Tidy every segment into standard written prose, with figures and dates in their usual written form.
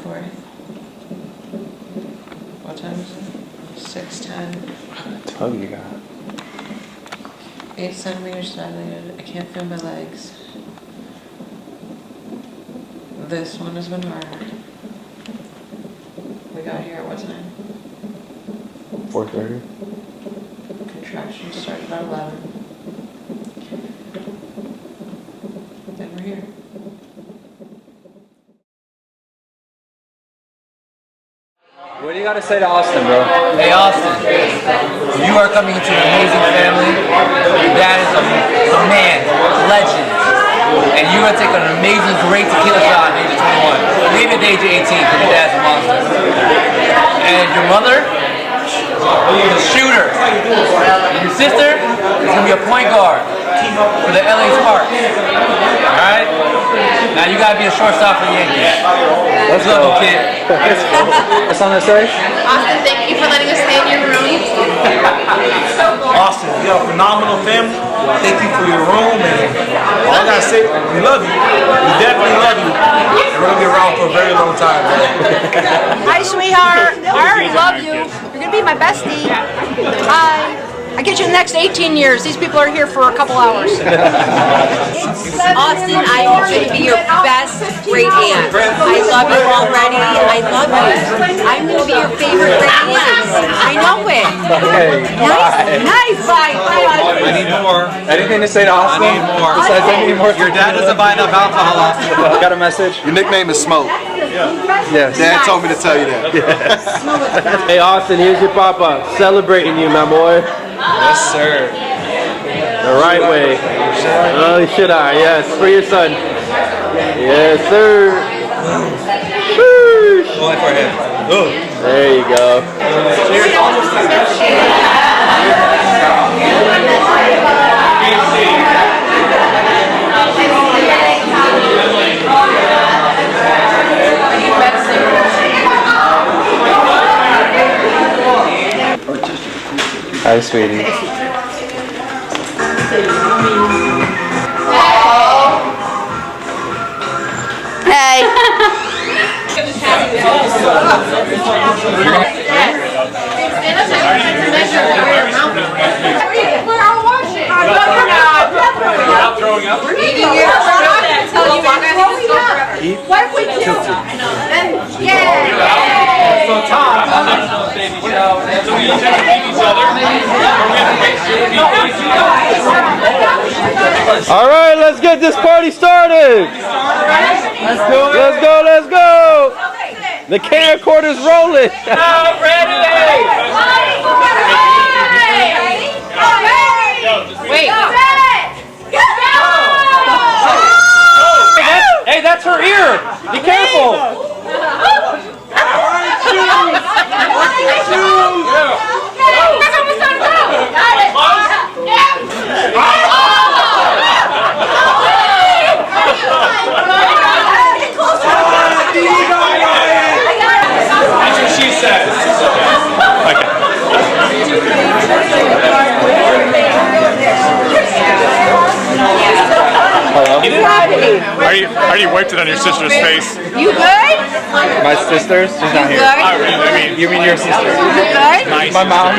24th. What time is it? 6:10. What tub you got? 8 centimeters dilated. I can't feel my legs. This one has been harder. We got here at what time? 4:30. Contractions started at 11. Then we're here. What do you got to say to Austin, bro? Hey Austin, you are coming into an amazing family. Your dad is a man, a legend. And you're going to take an amazing, great tequila shot at age of 21. Maybe at the age of 18, because your dad's a monster. And your mother is a shooter. And your sister is going to be a point guard for the LA Sparks. Alright? Now you got to be a shortstop for the Yankees. Let's go, kid. What's something to say? Austin, thank you for letting us stay in your room. Austin, you got a phenomenal family. Thank you for your room, and all I gotta say, we love you. We definitely love you. And we're gonna be around for a very long time, man. Hi, sweetheart. I already love you. You're gonna be my bestie. Hi. I get you the next 18 years. These people are here for a couple hours. Austin, I'm going to be your best great aunt. I love you already. I love you. I'm going to be your favorite great aunt. I know it. Hey, Nice. Bye. I need more. anything to say to Austin? I need more. Besides, I need more. Your dad doesn't buy enough alcohol, Austin. Got a message? Your nickname is Smoke. Yes. Dad told me to tell you that. Hey Austin, here's your papa celebrating you, my boy. Yes, sir. The right way. Oh, should I? Yes, for your son. Yes, sir. Sheesh. Only for him. There you go. Hi, sweetie. Hey. We're all watching. You're not throwing up? We're eating it. What if we kill them? Yeah. So Tom, so we each have to beat each other? All right, let's get this party started. Let's do it. Let's go. Let's go. The camcorder's rolling. I'm ready! Wait. Hey, that's her ear. Be careful. That's what she says. Are you wiped it on your sister's face? You good? My sister's? She's not here. I mean, You mean your sister? You good? nice. My mom?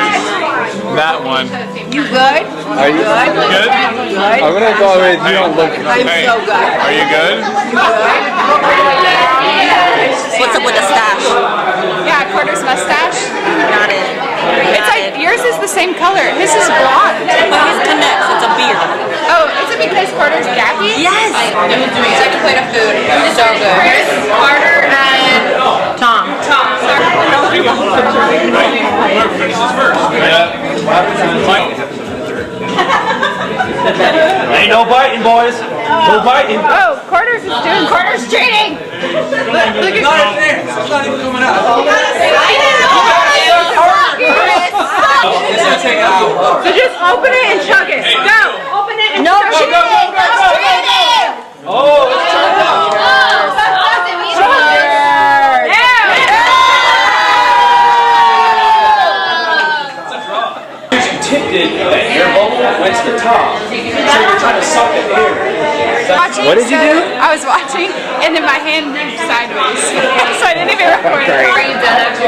That one. You good? Are you? Good? I'm gonna go with you don't look good. I'm Hey, so good. are you good? What's up with the stash? Yeah, Quarter's mustache. Not it. It's like yours is the same color. His is blonde. His connects. It's a beard. Oh, is it because Quarter's gappy? Yes. Second plate of food. So good. Chris, Carter, and Tom. Whoever finishes first. Ain't no biting, boys. No biting. oh, Quarter's is doing Quarter's cheating. Look at It's not even coming out. It's gonna take an hour. So just open it and chug it. Go. Open it and No chug cheating. it. No cheating. Oh, it's turned up. You tipped it that your bubble went to the top. So you're trying to suck it here. watching. What did you do? I was watching, and then my hand moved sideways, so I didn't even record it. Are you done after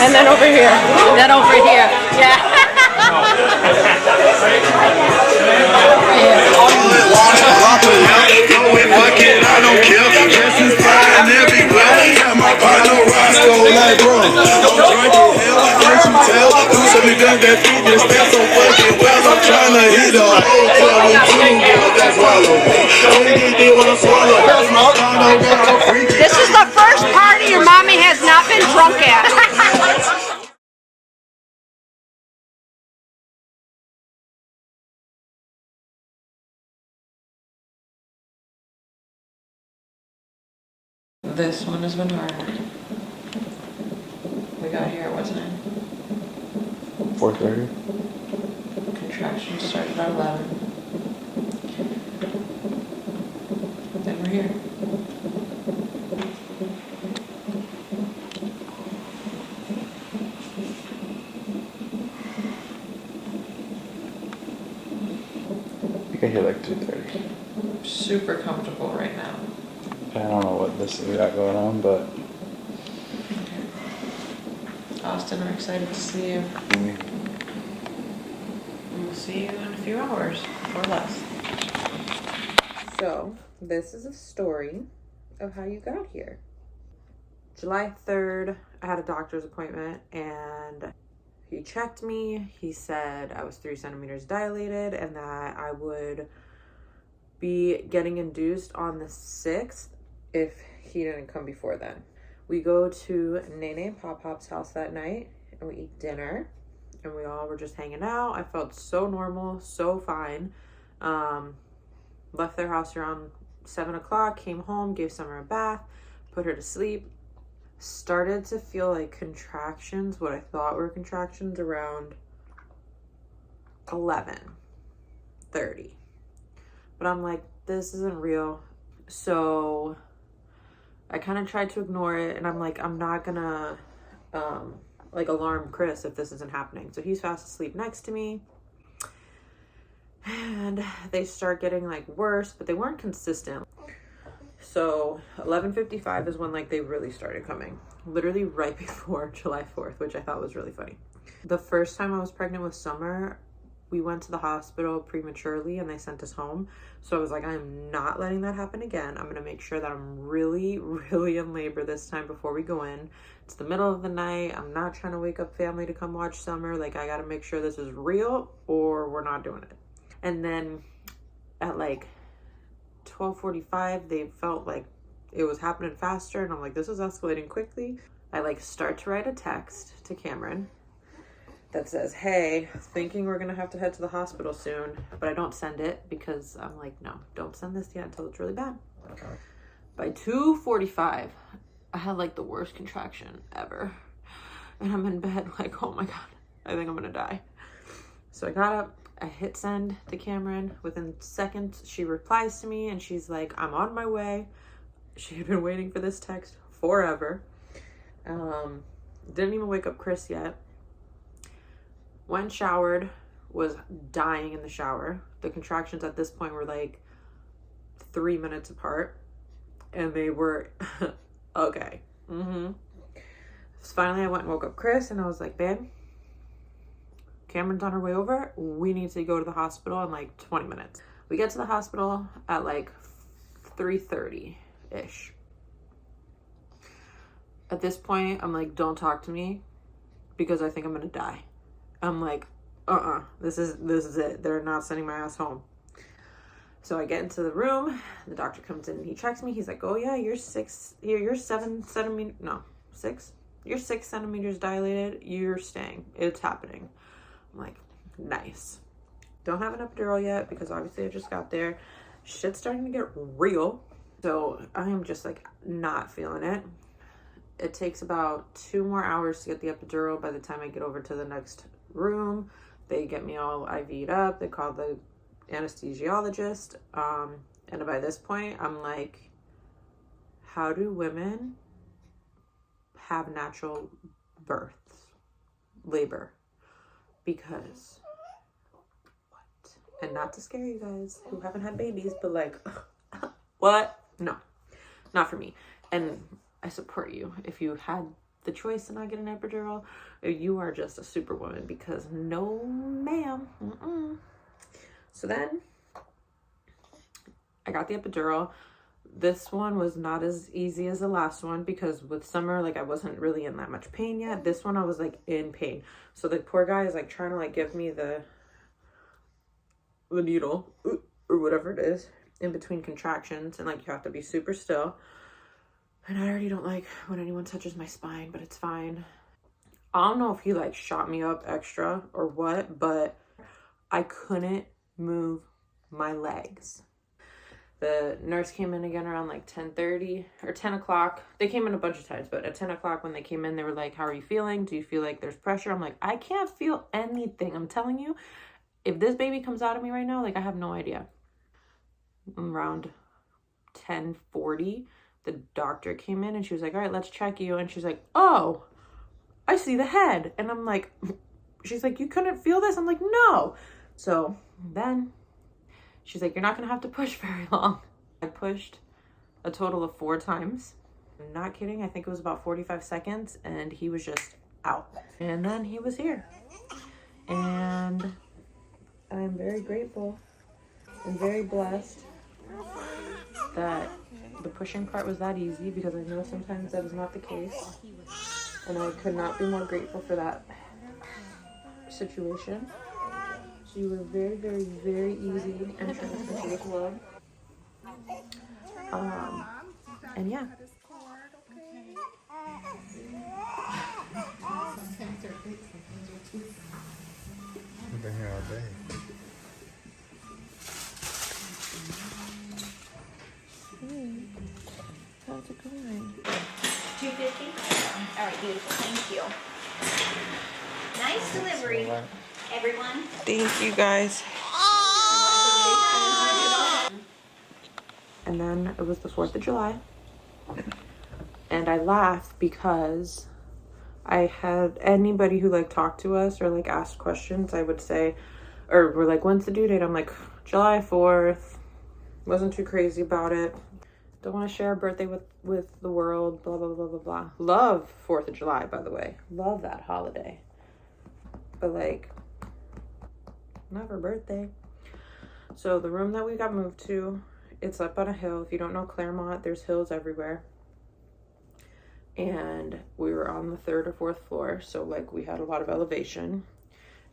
And then over here. Then over here. Yeah. This is the first party your mommy has not been drunk at. This one has been harder. We got here at what time? 4:30. Contractions started at 11. Then we're here. I got here like 2:30. Super comfortable right now. I don't know what this we got going on, but Austin, we're excited to see you. We'll see you in a few hours or less. So, this is a story of how you got here. July 3rd, I had a doctor's appointment and he checked me. He said I was 3 centimeters dilated and that I would be getting induced on the 6th if he didn't come before then. We go to Nene and Pop Pop's house that night and we eat dinner and we all were just hanging out. I felt so normal, so fine. Left their house around 7 o'clock, came home, gave Summer a bath, put her to sleep. Started to feel like contractions, what I thought were contractions, around 11:30. But I'm like, this isn't real. So I kind of tried to ignore it and I'm like, I'm not gonna like alarm Chris if this isn't happening. So he's fast asleep next to me. And they start getting like worse, but they weren't consistent. So 11:55 is when like they really started coming. Literally right before July 4th, which I thought was really funny. The first time I was pregnant with Summer, we went to the hospital prematurely and they sent us home. So I was like, I'm not letting that happen again. I'm going to make sure that I'm really, really in labor this time before we go in. It's the middle of the night. I'm not trying to wake up family to come watch Summer. Like, I got to make sure this is real or we're not doing it. And then at like 12:45, they felt like it was happening faster. And I'm like, this is escalating quickly. I like start to write a text to Cameron that says, hey, thinking we're gonna have to head to the hospital soon, but I don't send it because I'm like, no, don't send this yet until it's really bad. Okay. By 2:45, I had like the worst contraction ever. And I'm in bed like, oh my God, I think I'm gonna die. So I got up, I hit send to Cameron. Within seconds, she replies to me and she's like, I'm on my way. She had been waiting for this text forever. Didn't even wake up Chris yet. Went showered, was dying in the shower. The contractions at this point were like 3 minutes apart. And they were, okay. So finally I went and woke up Chris and I was like, babe, Cameron's on her way over. We need to go to the hospital in like 20 minutes. We get to the hospital at like 3:30-ish. At this point, I'm like, don't talk to me because I think I'm gonna die. I'm like, this is it. They're not sending my ass home. So I get into the room. The doctor comes in and he checks me. He's like, oh yeah, you're 6 centimeters dilated. You're staying. It's happening. I'm like, nice. Don't have an epidural yet because obviously I just got there. Shit's starting to get real. So I am just like not feeling it. It takes about 2 more hours to get the epidural. By the time I get over to the next room, they get me all IV'd up. They call the anesthesiologist. And by this point, I'm like, how do women have natural births, labor? Because what? And not to scare you guys who haven't had babies, but like, what? No, not for me. And I support you. If you had the choice to not get an epidural, you are just a superwoman, because no ma'am. So then I got the epidural. This one was not as easy as the last one, because with Summer, like, I wasn't really in that much pain yet. This one I was like in pain. So the poor guy is like trying to like give me the needle or whatever it is in between contractions, and like you have to be super still. And I already don't like when anyone touches my spine, but it's fine. I don't know if he like shot me up extra or what, but I couldn't move my legs. The nurse came in again around like 10:30 or 10 o'clock. They came in a bunch of times, but at 10 o'clock when they came in, they were like, how are you feeling? Do you feel like there's pressure? I'm like, I can't feel anything. I'm telling you, if this baby comes out of me right now, like, I have no idea. Around 10:40, the doctor came in and she was like, all right, let's check you. And she's like, oh, I see the head. And I'm like, she's like, you couldn't feel this? I'm like, no. So then she's like, you're not going to have to push very long. I pushed a total of 4 times. I'm not kidding. I think it was about 45 seconds and he was just out. And then he was here. And I'm very grateful and very blessed that the pushing part was that easy, because I know sometimes that is not the case. And I could not be more grateful for that situation. So you were very, very, very easy and transmitted with love. And yeah. I've been here all day. How's it going? 250. All right, beautiful. Thank you. Nice delivery, everyone. Thank you, guys. And then it was the 4th of July. And I laughed because I had anybody who like talked to us or like asked questions, I would say, or were like, when's the due date? I'm like, July 4th. Wasn't too crazy about it. Don't want to share a birthday with the world, blah, blah, blah, blah, blah. Love 4th of July, by the way. Love that holiday. But like, not for birthday. So the room that we got moved to, it's up on a hill. If you don't know Claremont, there's hills everywhere. And we were on the 3rd or 4th floor. So like we had a lot of elevation.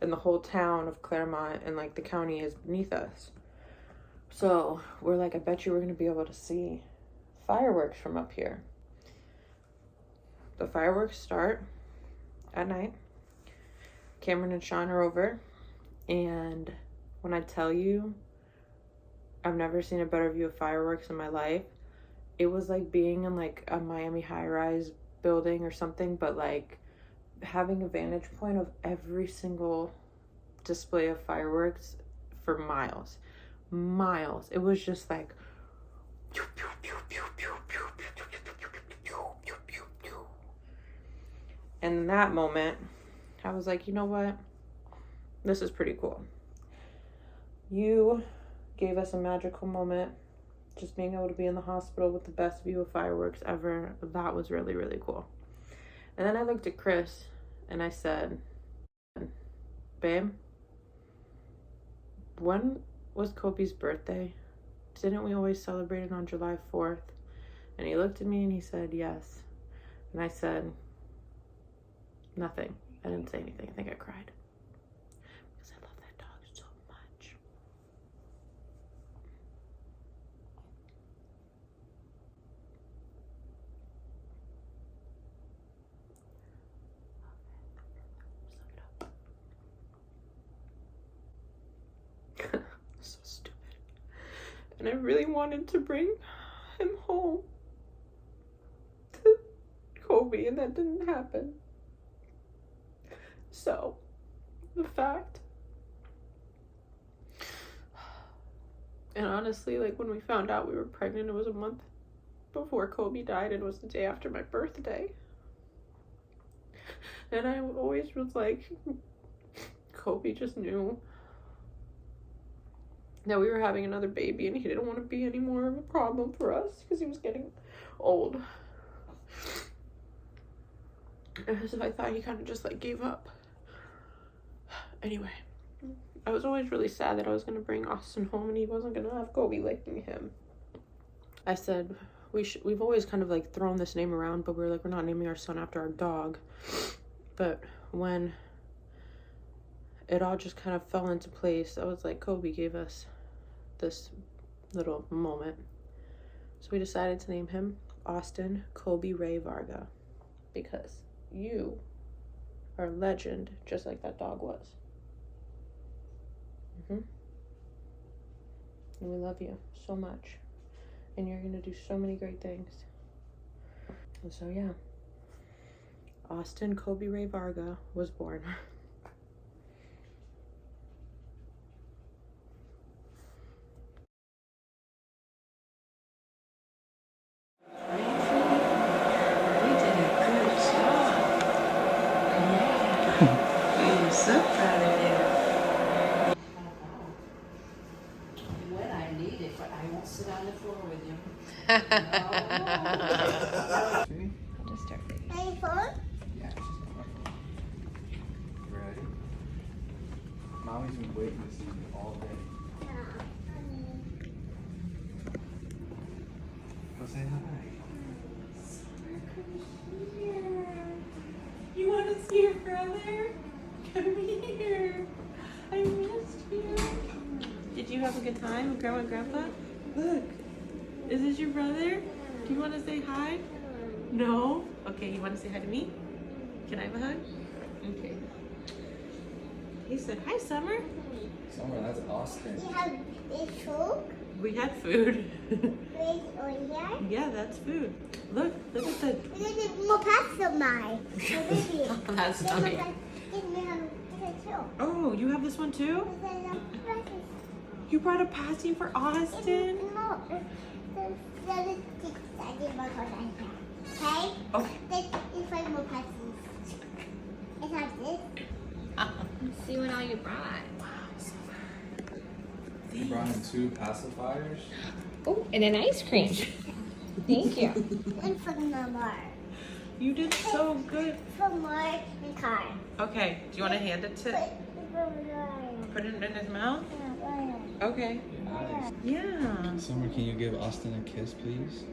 And the whole town of Claremont and like the county is beneath us. So we're like, I bet you we're going to be able to see fireworks from up here. The fireworks start at night. Cameron and Sean are over. And when I tell you, I've never seen a better view of fireworks in my life. It was like being in like a Miami high-rise building or something, but like having a vantage point of every single display of fireworks for miles. It was just like, and in that moment, I was like, you know what? This is pretty cool. You gave us a magical moment. Just being able to be in the hospital with the best view of fireworks ever. That was really, really cool. And then I looked at Chris and I said, babe, when was Kobe's birthday? Didn't we always celebrate it on July 4th? And he looked at me and he said, yes. And I said, nothing. I didn't say anything. I think I cried. Because I love that dog so much. So stupid. And I really wanted to bring him home to Kobe. that didn't happen. So, the fact. And honestly, like when we found out we were pregnant, it was a month before Kobe died, and it was the day after my birthday. And I always was like, Kobe just knew that we were having another baby, and he didn't want to be any more of a problem for us because he was getting old. So I thought he kind of just like gave up. Anyway, I was always really sad that I was going to bring Austin home and he wasn't going to have Kobe liking him. I said, we've always kind of like thrown this name around, but we're like, we're not naming our son after our dog. But when it all just kind of fell into place, I was like, Kobe gave us this little moment. So we decided to name him Austin Kobe Ray Varga, because you are a legend, just like that dog was. And we love you so much, and you're gonna do so many great things. And so yeah, Austin Kobe Ray Varga was born. So proud of you. What I needed, but I won't sit on the floor with you. I'll just start reading. Yeah. Ready? Mommy's been waiting to see you all day. Go say hi. You want to see your brother? Come here. I missed you. Did you have a good time with Grandma and Grandpa? Look. Is this your brother? Do you want to say hi? No? Okay, you want to say hi to me? Can I have a hug? Okay. He said, hi, Summer. Summer, that's Austin. You have this food? We had food. Wait, over here? Yeah, that's food. Look at the... More pasta, mine. That's funny. Give me a too. Oh, you have this one too? You brought a pasty for Austin? No. Okay? Okay. This is like more pasties. It has this. See what all you brought. You brought in 2 pacifiers. Oh, and an ice cream. Thank you. And for more. You did so good. For more in car. Okay, do you want to hand it to... Put it in his mouth? Okay. Nice. Yeah. Summer, can you give Austin a kiss, please?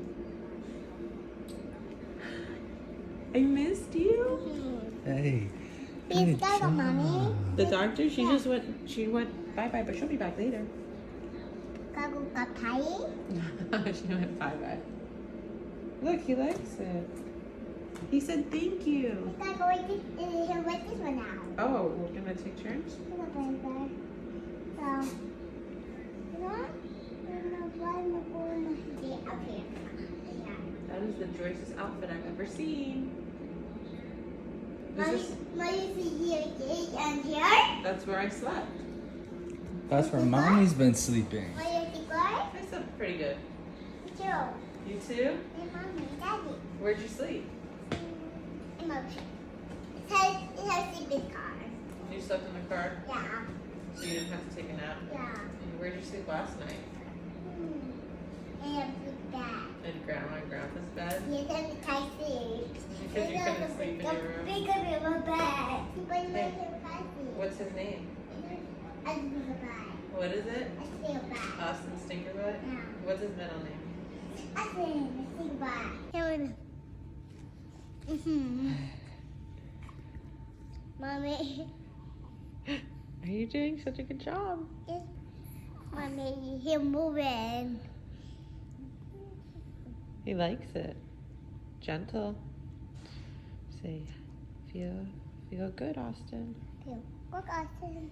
I missed you. Hey. Is that a mommy? The doctor, she went bye-bye, but she'll be back later. She went bye-bye. Look, he likes it. He said thank you. He'll write this one out. Oh, we're gonna take turns? That is the Joyce's outfit I've ever seen. That's where I slept. That's where Mommy's been sleeping. I slept pretty good. You too? Where'd you sleep? It has sleeping car. You slept in the car? Yeah. So you didn't have to take a nap? Yeah. And where'd you sleep last night? And a big bag. In Grandma and Grandpa's bed? Yes, and the tight sleep. Because you couldn't sleep in your room? Bigger than my bed. Hey, what's his name? What is it? Austin Stinkerbutt? Yeah. What's his middle name? Mommy. Are you doing such a good job? Yes. Mommy, he's moving. He likes it. Gentle. Say, feel good, Austin. Look, Austin.